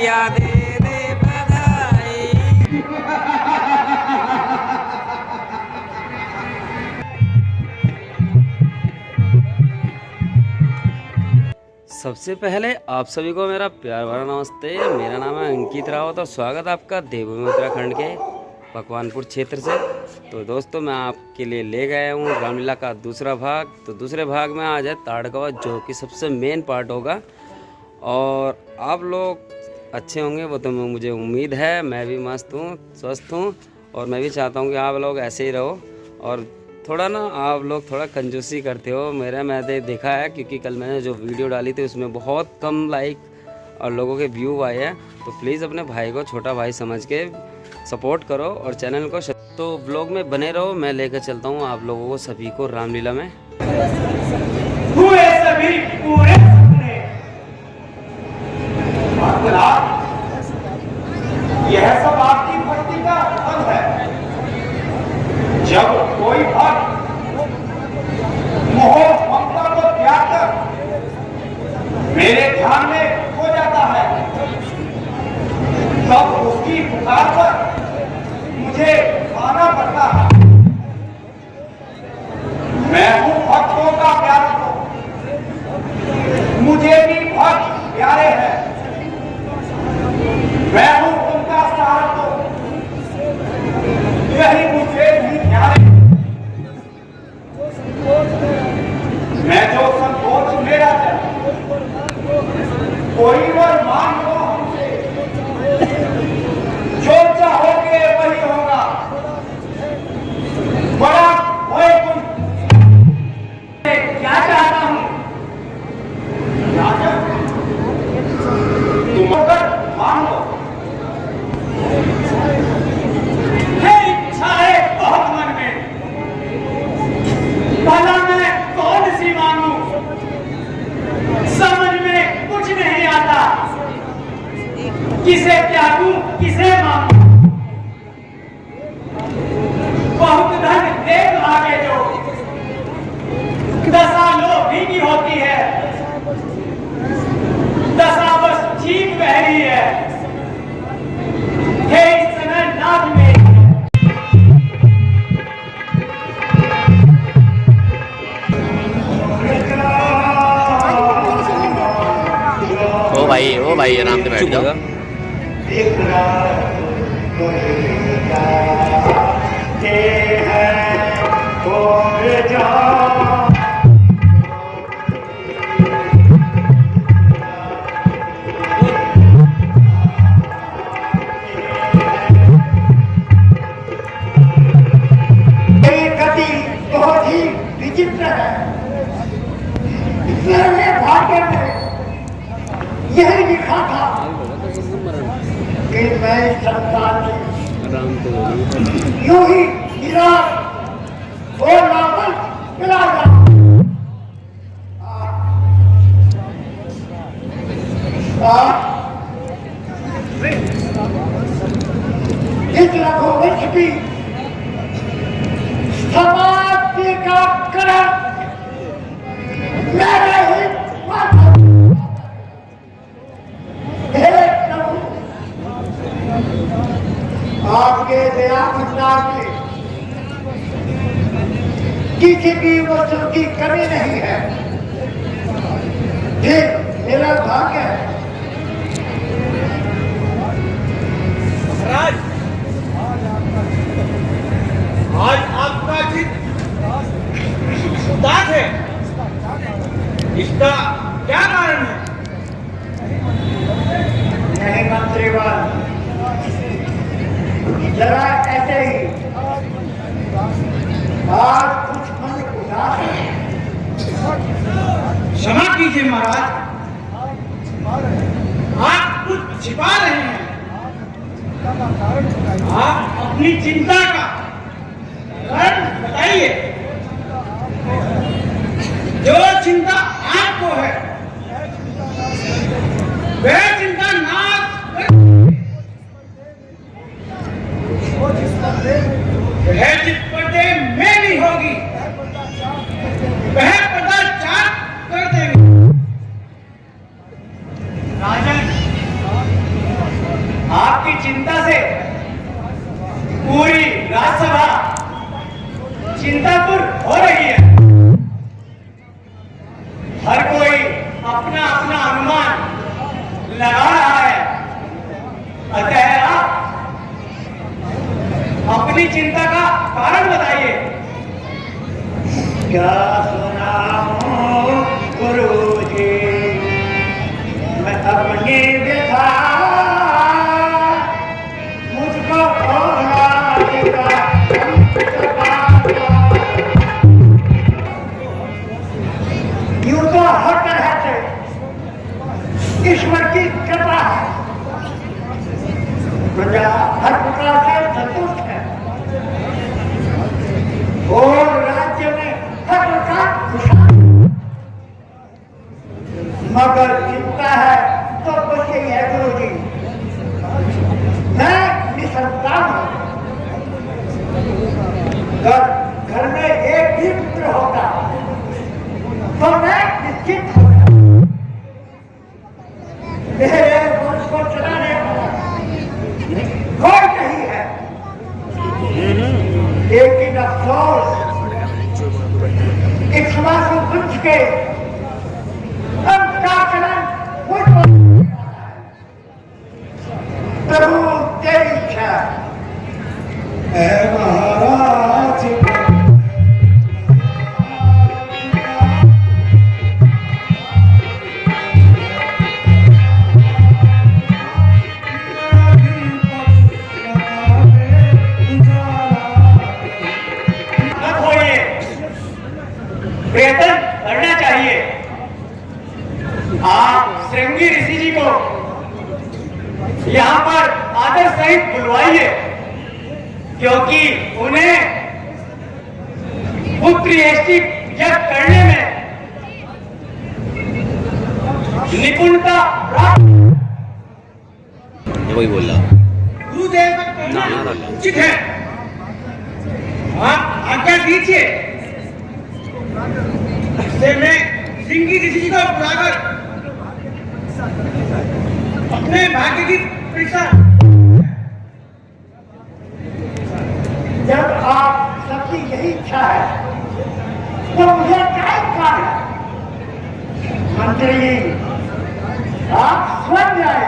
भैया दे दे बधाई। सबसे पहले आप सभी को मेरा प्यार भरा नमस्ते। मेरा नाम है अंकित रावत और स्वागत है आपका देवभूमि उत्तराखंड के भगवानपुर क्षेत्र से। तो दोस्तों मैं आपके लिए ले गया हूँ रामलीला का दूसरा भाग। तो दूसरे भाग में आज है ताड़गवा, जो कि सबसे मेन पार्ट होगा और आप लोग अच्छे होंगे वो तो मुझे उम्मीद है। मैं भी मस्त हूँ, स्वस्थ हूँ और मैं भी चाहता हूँ कि आप लोग ऐसे ही रहो। और थोड़ा ना आप लोग थोड़ा कंजूसी करते हो, मैंने देखा है, क्योंकि कल मैंने जो वीडियो डाली थी उसमें बहुत कम लाइक और लोगों के व्यू आए हैं। तो प्लीज़ अपने भाई को छोटा भाई समझ के सपोर्ट करो और चैनल को तो व्लॉग में बने रहो। मैं लेकर चलता हूँ आप लोगों को सभी को रामलीला में। हुए सभी पूरे यह सब आपकी भक्ति का फल है। जब कोई भक्त मोह ममता को त्याग कर मेरे ध्यान में हो जाता है, तब उसकी पुकार पर मुझे आना पड़ता है। मैं हूं भक्तों का प्यारा, तो मुझे भी भक्त प्यारे हैं। मैं हूं उनका सहारा, तो यही मुझे भी प्यारे। मैं जो संकोच मेरा है, कोई और मान लो हमसे, जो चाहोगे वही होगा। बड़ा भय तुम क्या चाहता हूं, तुम अगर मान लो। है इच्छा है बहुत मन में, भला मैं कौन सी मांगू, समझ में कुछ नहीं आता। किसे त्यागूं किसे मांगू, बहुत धन देख आगे जो दशा लोभी की होती है, दशा बस ठीक बह रही है। हे इस समय नाथ में ओ भाई आराम से बैठ जाओ। बहुत ही विचित्र है। मेरे भाग्य में यह लिखा था कि मैं इस संसार में यूं ही निराश और नावल मिला जाऊं। इस रघुवंश की समाप्ति का कारण मेरे ही आपके दया भंडार में किसी भी वस्तु की कमी नहीं है। फिर मेरा भाग्य है। राज, आज आपका चित उदास है, इसका क्या कारण है? नहीं मंत्रीवाल, जरा ऐसे ही आज कुछ मन उदास है। क्षमा कीजिए महाराज, आप कुछ छिपा रहे हैं। आप अपनी चिंता का कारण बताइए। जो चिंता आपको है वह चिंता नाश वह जिस पर्दे में भी होगी वह पर्दा चाक कर देंगे। राजन क्या सुनाऊं गुरुजी, मैं अपनी व्यथा मुझको यूं तो हर तरह से ईश्वर की कृपा है, प्रजा हर प्रकार से संतुष्ट है और राज्य में हर प्रकार खुशहाल, मगर चिंता है तो बस यही है गुरु जी, मैं निसंतान हूं। घर में एक भी पुत्र होता तो मैं निश्चित होता, मेरे वंश को चलाने वाला कोई नहीं है, लेकिन अफसोस इक्ष्वाकु वंश के अंत का चलन मुझ पर, प्रभु तेरी इच्छा है महाराज। वेतन करना चाहिए, आप श्रृंगी ऋषि जी को यहाँ पर आदर सहित बुलवाइए, क्योंकि उन्हें पुत्रेष्टि यज्ञ करने में निपुणता प्राप्त। वही बोल रहा गुरुदेव का कहना उचित है, आप आज्ञा दीजिए से मैं श्रृंगी ऋषि जी को बुलाकर अपने भाग्य की परीक्षा। जब आप सबकी यही इच्छा है तो मुझे क्या इच्छा है? मंत्री जी आप स्वयं जाए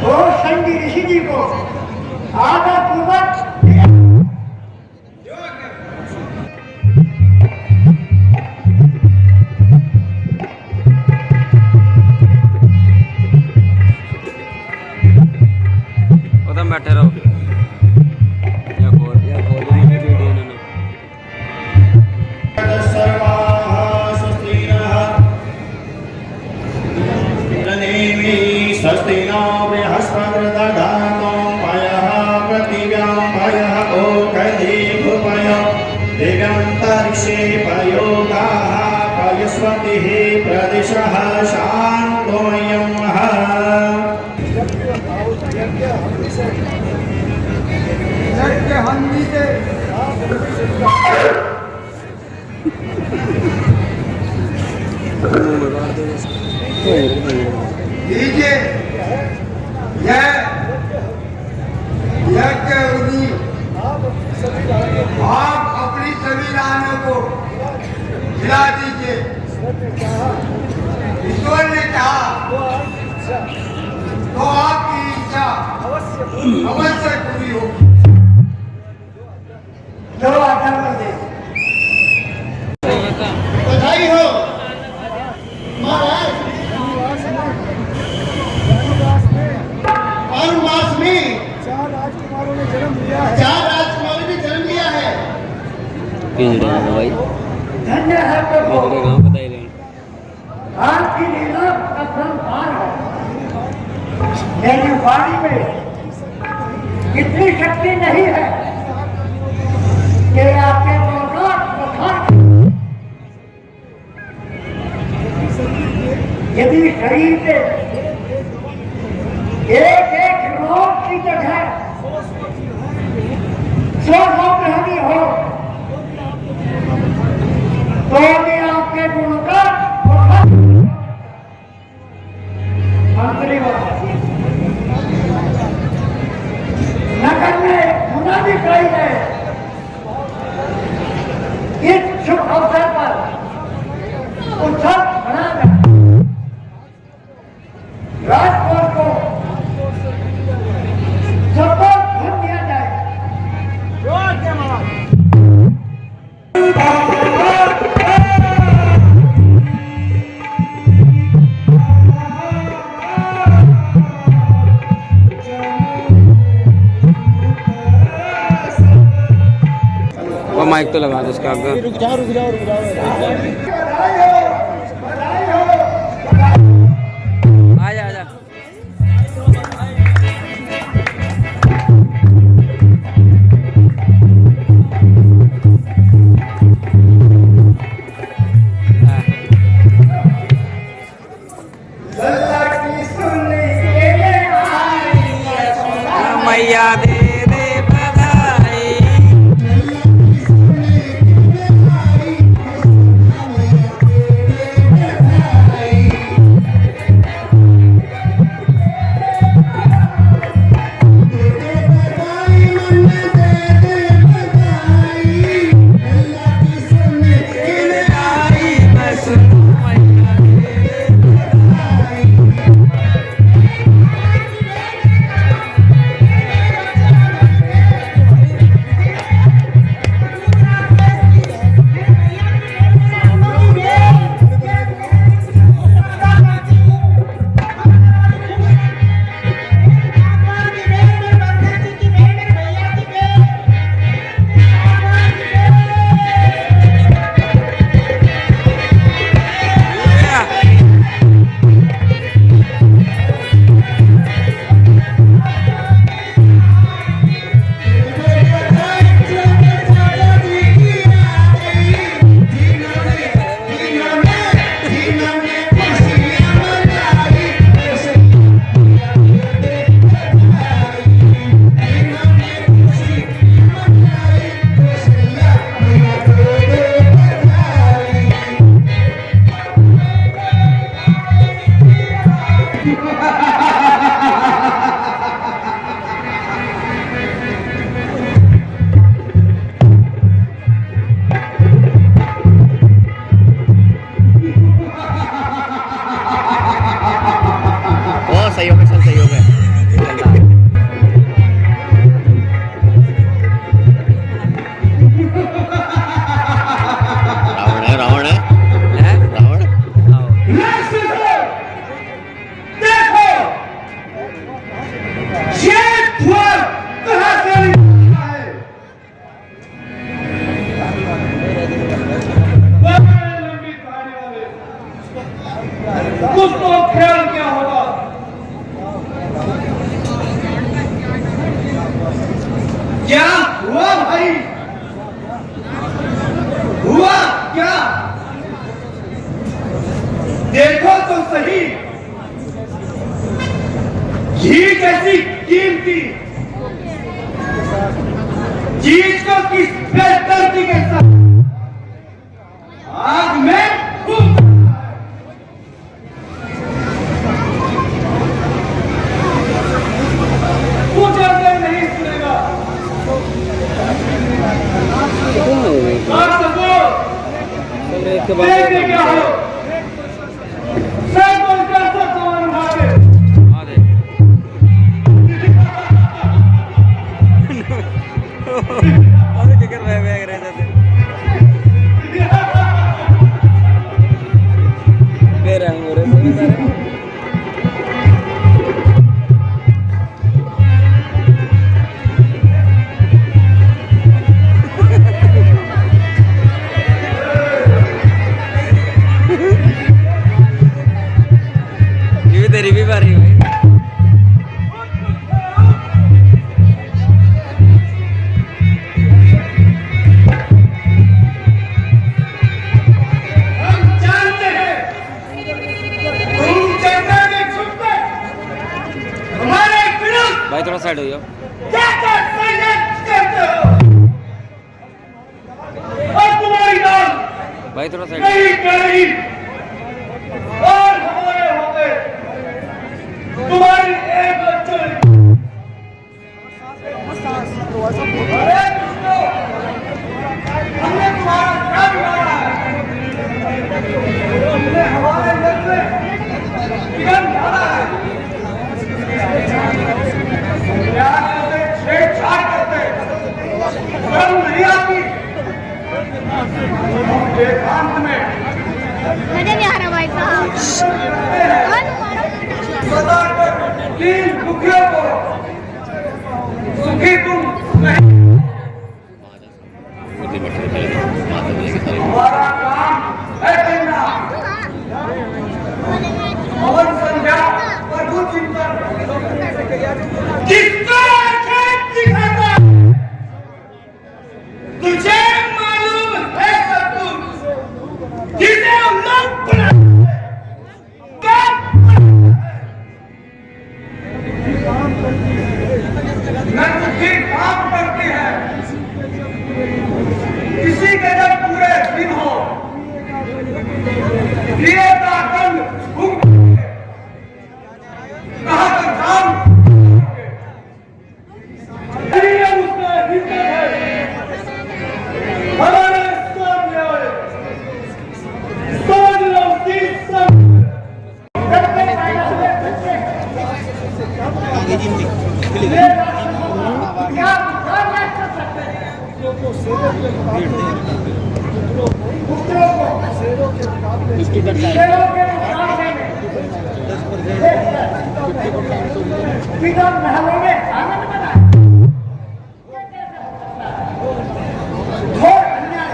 और श्रृंगी ऋषि जी को आदर पूर्वक बैठे रहो या खोल वीडियो ने स्वस्ति नो बृहस्पतिर्दधातो भयः पृथिव्यां भयः ओषधिभूपयो दिगन्तरिक्षे पयोगाः पयस्वतिः प्रदिशः शान्तोऽयं लीजिए आप अपनी सभी रानियों को खिला दीजिए, ईश्वर ने कहा तो आपकी इच्छा अवश्य पूरी होगी। जो आकर दे बधाई हो महाराज। और मास में 4 राजकुमारों ने जन्म लिया है, 4 राजकुमारों ने जन्म लिया है। भाई धन्य है प्रभु, गाँव बताई रहे आपकी लीला अपरंपार है। मेरी वाणी में इतनी शक्ति नहीं है कि आपके यदि शरीर से एक रोग की जगह 100 रोग रहनी हो तो भी आपके गुणों का मंत्री नगर में मुनादी करी है। इस शुभ अवसर पर उत्सव मना गया, राजकोट को सबको धन दिया जाए। माइक तो लगा दो उसका आगे। रुक जाओ रुक जाओ रुक जाओ। आजा आजा। मैया दे दे बधाई। कुछ तो ख्याल क्या होगा। क्या हुआ भाई, हुआ क्या? देखो तो सही, घी जैसी कीमती चीज को किस बेदर्दी के साथ आग में क्या हो सब बोलकर सब सामान उठा दे। तेरी भी बारी भाई। हम जानते हैं तुम जनता के छुपे हमारे विरुद्ध भाई थोड़ा साइड हो जाओ। क्या करते हो और तुम्हारी नाम भाई थोड़ा साइड नहीं करी और हमारे होते तुम्हारी एक बच्चे अरे दोस्तों, हमने तुम्हारा क्या बिगाड़ा है? हमने हमारे घर से चिकन डाला है, क्या करते छेड़छाड़ करते शर्म नहीं आती? हम एकांत में मुझे नहीं आ रहा भाई तीन दुखियों को सुखी तुम नहीं किसको आंखें दिखाता तुझे मालूम है सब कुछ जिसे हम लोग नरमुखी काम करती है किसी के जब पूरे दिन हो लिए का दंड भुग कहा तो काम उसमें हिस्सा है हमारे सामने आए समझ लो कि सब महलों में आनंद बना घोर अन्याय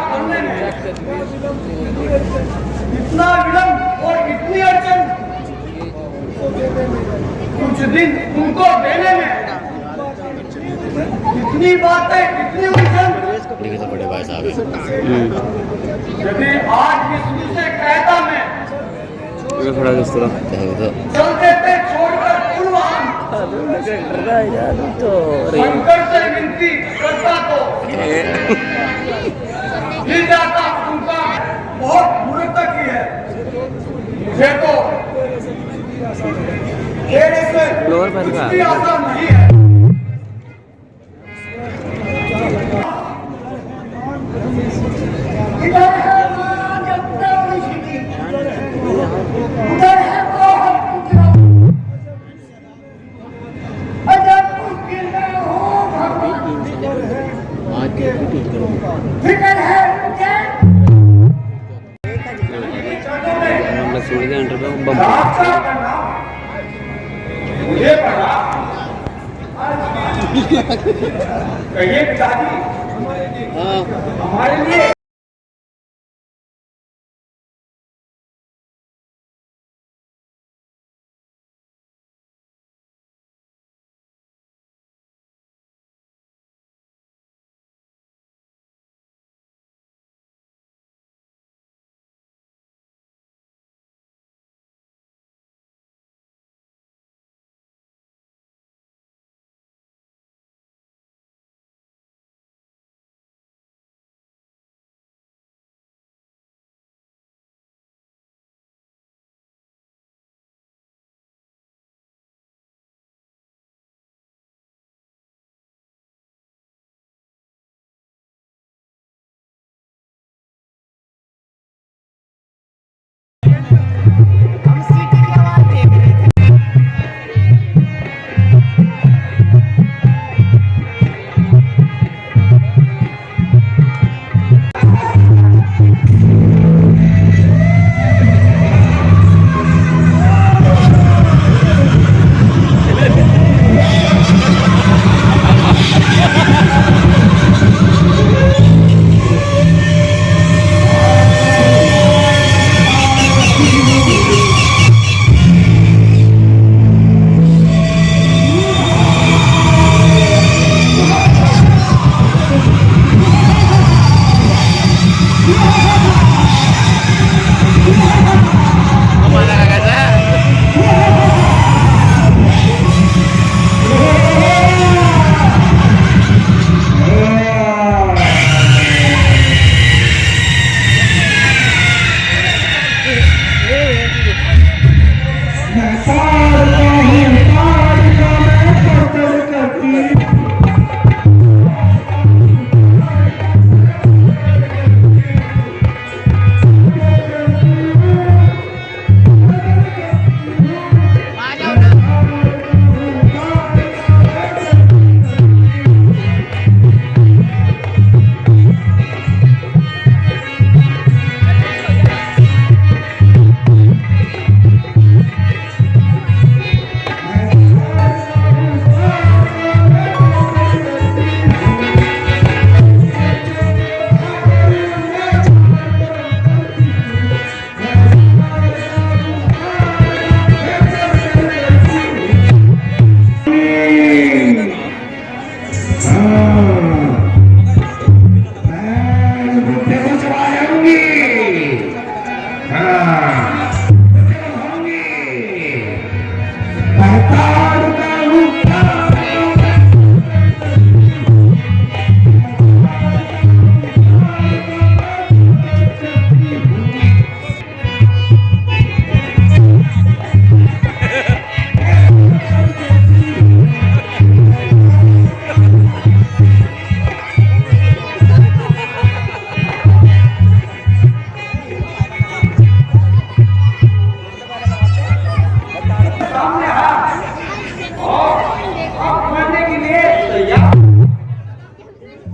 करने में इतना विलंब और इतनी अड़चन कुछ दिन उनको देने में इतनी बातें इतनी उलझन तो बड़े भाई साहब यदि आज विष्णु से कहता मैं खड़ा किस तरह चल देते छोड़कर कुलवान शंकर से विनती करता तो मिल जाता उनका बहुत मूर्खता की है मुझे तो खेड़े से कुछ भी आसान नहीं है इधर है मां जगता ऋषि उधर है वो पुत्र अजब मुश्किल में हो भगवान फिकर है मुझे हम लोग सुन के इंटरव्यू बम रास्ता का नाम मुझे पढ़ा कहिए पिताजी हमारे लिए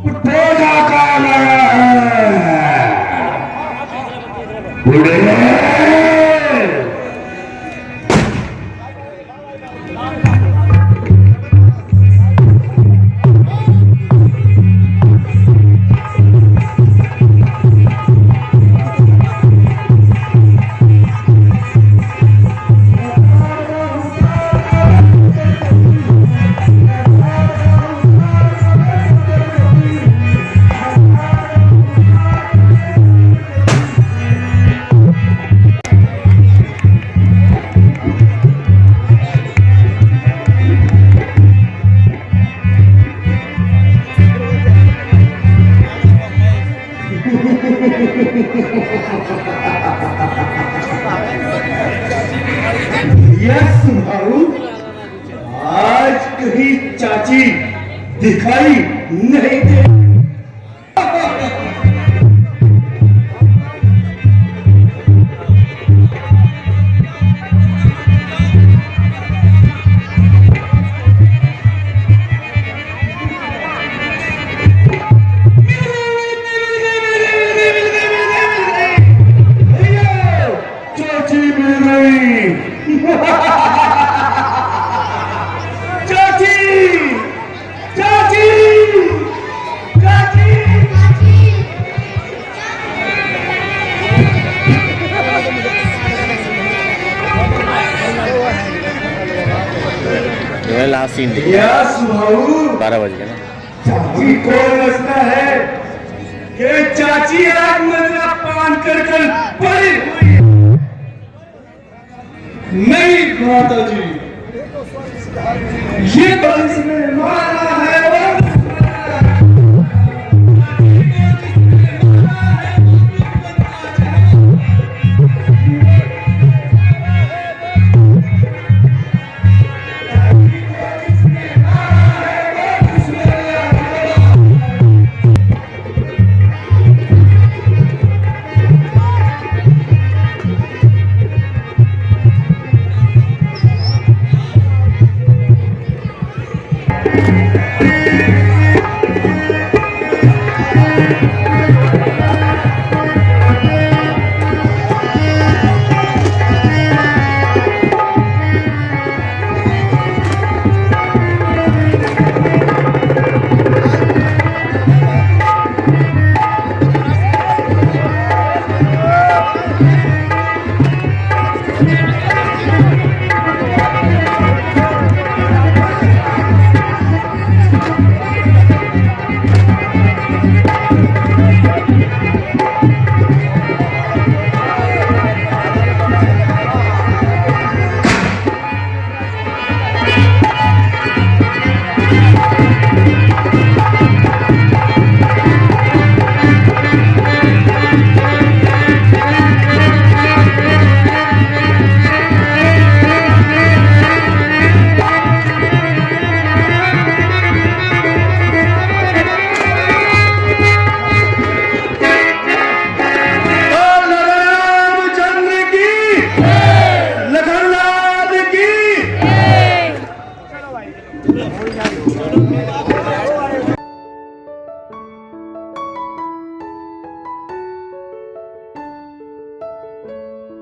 उठेगा काल आया है उड़े यस भाऊ आज कहीं चाची दिखाई नहीं दे चाची मिल गई चाची चाची चाची लास्ट सीन यस भाऊ 12 बज गए ना। चाची कौन रचना है कि चाची आज मेरा पान कर कर पड़ी हुई है। नहीं माता जी ये तो इसमें मारा है